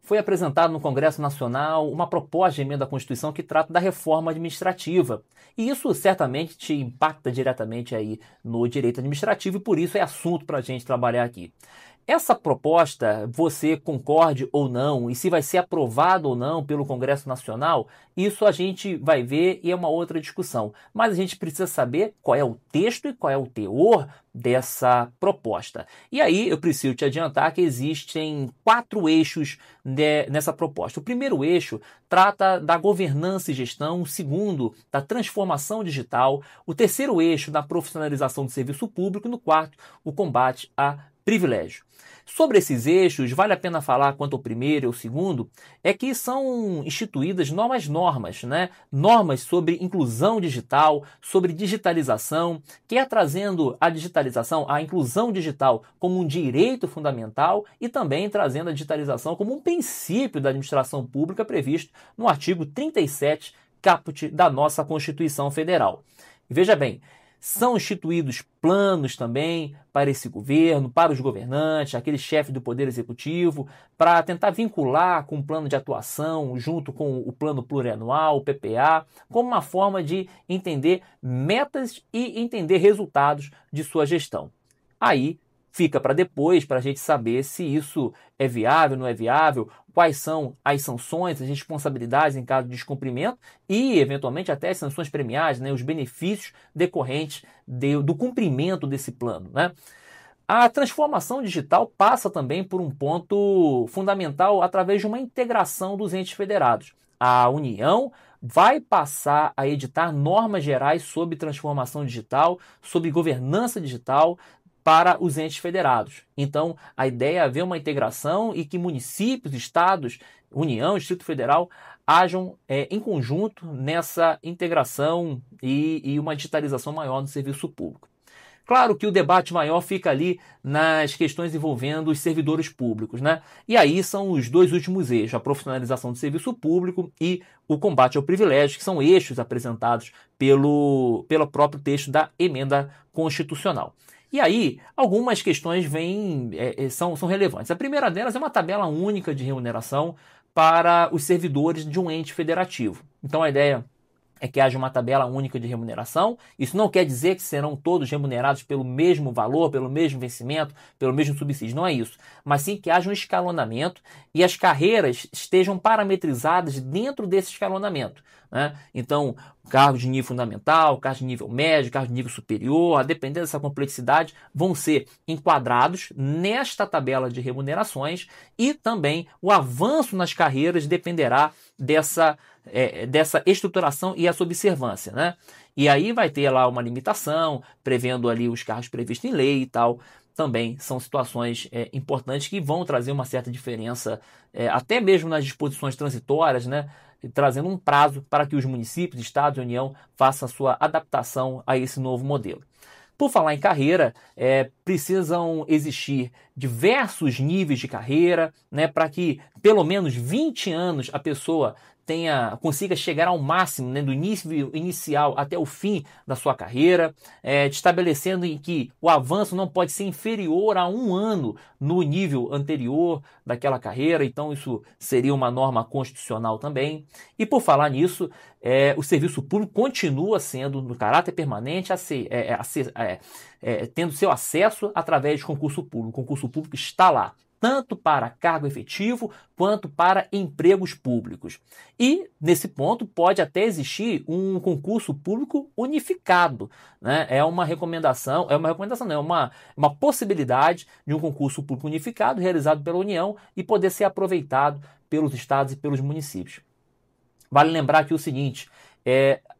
foi apresentada no Congresso Nacional uma proposta de emenda à Constituição que trata da reforma administrativa. E isso certamente te impacta diretamente aí no direito administrativo e por isso é assunto para a gente trabalhar aqui. Essa proposta, você concorde ou não, e se vai ser aprovado ou não pelo Congresso Nacional, isso a gente vai ver e é uma outra discussão. Mas a gente precisa saber qual é o texto e qual é o teor dessa proposta. E aí eu preciso te adiantar que existem 4 eixos nessa proposta. O primeiro eixo trata da governança e gestão, o segundo da transformação digital, o terceiro eixo da profissionalização do serviço público e no quarto o combate a privilégio. Sobre esses eixos, vale a pena falar quanto ao primeiro e ao segundo, é que são instituídas novas normas, né? Normas sobre inclusão digital, sobre digitalização, que é trazendo a digitalização, a inclusão digital como um direito fundamental e também trazendo a digitalização como um princípio da administração pública previsto no artigo 37, caput da nossa Constituição Federal. Veja bem, são instituídos planos também para esse governo, para os governantes, aqueles chefes do Poder Executivo, para tentar vincular com o plano de atuação, junto com o plano plurianual, o PPA, como uma forma de entender metas e entender resultados de sua gestão. Aí fica para depois, para a gente saber se isso é viável, não é viável, quais são as sanções, as responsabilidades em caso de descumprimento e, eventualmente, até as sanções premiais, né, os benefícios decorrentes do cumprimento desse plano, né? A transformação digital passa também por um ponto fundamental através de uma integração dos entes federados. A União vai passar a editar normas gerais sobre transformação digital, sobre governança digital, para os entes federados. Então, a ideia é haver uma integração e que municípios, estados, União, Distrito Federal hajam em conjunto nessa integração e uma digitalização maior no serviço público. Claro que o debate maior fica ali nas questões envolvendo os servidores públicos, né? E aí são os 2 últimos eixos, a profissionalização do serviço público e o combate ao privilégio, que são eixos apresentados pelo próprio texto da emenda constitucional. E aí, algumas questões são relevantes. A primeira delas é uma tabela única de remuneração para os servidores de um ente federativo. Então, a ideia é que haja uma tabela única de remuneração. Isso não quer dizer que serão todos remunerados pelo mesmo valor, pelo mesmo vencimento, pelo mesmo subsídio. Não é isso. Mas sim que haja um escalonamento e as carreiras estejam parametrizadas dentro desse escalonamento, né? Então, cargos de nível fundamental, cargos de nível médio, cargos de nível superior, a depender dessa complexidade, vão ser enquadrados nesta tabela de remunerações e também o avanço nas carreiras dependerá dessa estruturação e essa observância, né? E aí vai ter lá uma limitação, prevendo ali os cargos previstos em lei e tal. Também são situações importantes que vão trazer uma certa diferença, até mesmo nas disposições transitórias, né? Trazendo um prazo para que os municípios, estados e União façam a sua adaptação a esse novo modelo. Por falar em carreira, precisam existir diversos níveis de carreira, né, para que pelo menos 20 anos a pessoa consiga chegar ao máximo, né, do início inicial até o fim da sua carreira, estabelecendo em que o avanço não pode ser inferior a 1 ano no nível anterior daquela carreira, então isso seria uma norma constitucional também. E por falar nisso, o serviço público continua sendo, no caráter permanente, tendo seu acesso através de concurso público. O concurso público está lá, tanto para cargo efetivo quanto para empregos públicos. E, nesse ponto, pode até existir um concurso público unificado, né? É uma possibilidade de um concurso público unificado realizado pela União e poder ser aproveitado pelos estados e pelos municípios. Vale lembrar aqui o seguinte,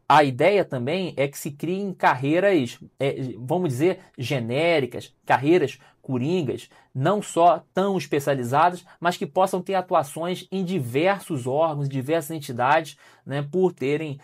a ideia também é que se criem carreiras, vamos dizer, genéricas, carreiras coringas, não só tão especializadas, mas que possam ter atuações em diversos órgãos, diversas entidades, né, por terem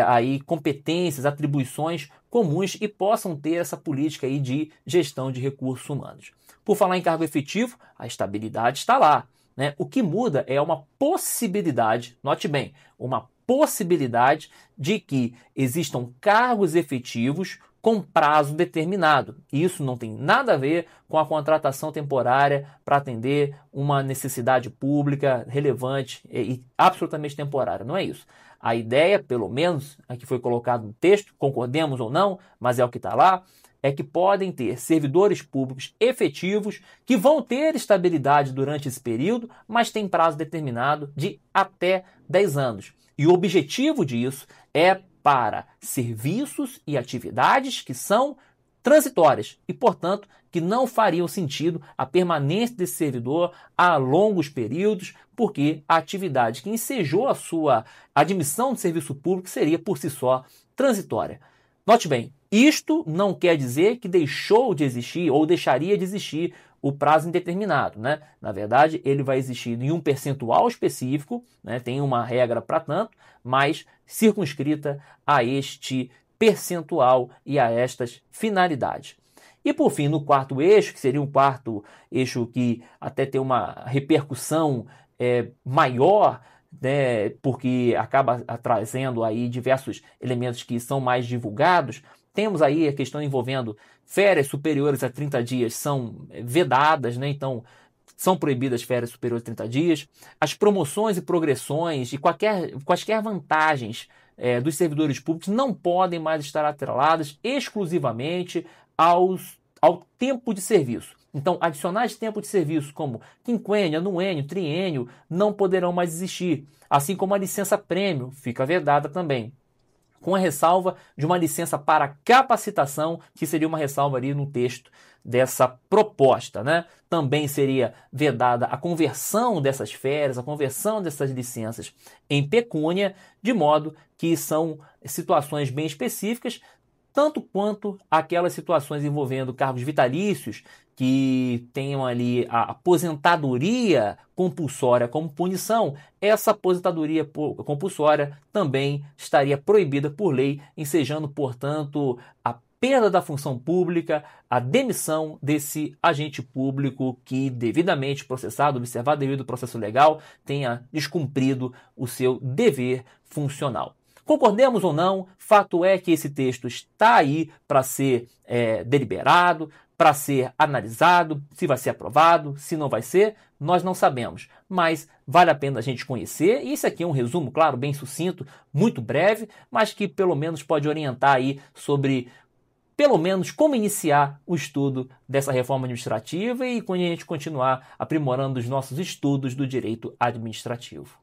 aí competências, atribuições comuns e possam ter essa política aí de gestão de recursos humanos. Por falar em cargo efetivo, a estabilidade está lá, né? O que muda é uma possibilidade, note bem, uma possibilidade de que existam cargos efetivos com prazo determinado. Isso não tem nada a ver com a contratação temporária para atender uma necessidade pública relevante e absolutamente temporária. Não é isso. A ideia, pelo menos, a que foi colocado no texto, concordemos ou não, mas é o que está lá, é que podem ter servidores públicos efetivos que vão ter estabilidade durante esse período, mas tem prazo determinado de até 10 anos. E o objetivo disso é para serviços e atividades que são transitórias e, portanto, que não fariam sentido a permanência desse servidor a longos períodos, porque a atividade que ensejou a sua admissão de serviço público seria, por si só, transitória. Note bem, isto não quer dizer que deixou de existir ou deixaria de existir o prazo indeterminado, né? Na verdade, ele vai existir em um percentual específico, né? Tem uma regra para tanto, mas circunscrita a este percentual e a estas finalidades. E por fim, no quarto eixo, que seria um quarto eixo que até tem uma repercussão maior, né, porque acaba trazendo aí diversos elementos que são mais divulgados. Temos aí a questão envolvendo férias superiores a 30 dias são vedadas, né? Então são proibidas férias superiores a 30 dias. As promoções e progressões e quaisquer vantagens dos servidores públicos não podem mais estar atreladas exclusivamente ao tempo de serviço. Então, adicionais de tempo de serviço como quinquênio, anuênio, triênio não poderão mais existir, assim como a licença-prêmio fica vedada também, com a ressalva de uma licença para capacitação, que seria uma ressalva ali no texto dessa proposta, né? Também seria vedada a conversão dessas férias, a conversão dessas licenças em pecúnia, de modo que são situações bem específicas, tanto quanto aquelas situações envolvendo cargos vitalícios que tenham ali a aposentadoria compulsória como punição. Essa aposentadoria compulsória também estaria proibida por lei, ensejando, portanto, a perda da função pública, a demissão desse agente público que, devidamente processado, observado devido ao processo legal, tenha descumprido o seu dever funcional. Concordemos ou não, fato é que esse texto está aí para ser deliberado, para ser analisado, se vai ser aprovado, se não vai ser, nós não sabemos. Mas vale a pena a gente conhecer, e isso aqui é um resumo, claro, bem sucinto, muito breve, mas que pelo menos pode orientar aí sobre, pelo menos, como iniciar o estudo dessa reforma administrativa e quando a gente continuar aprimorando os nossos estudos do direito administrativo.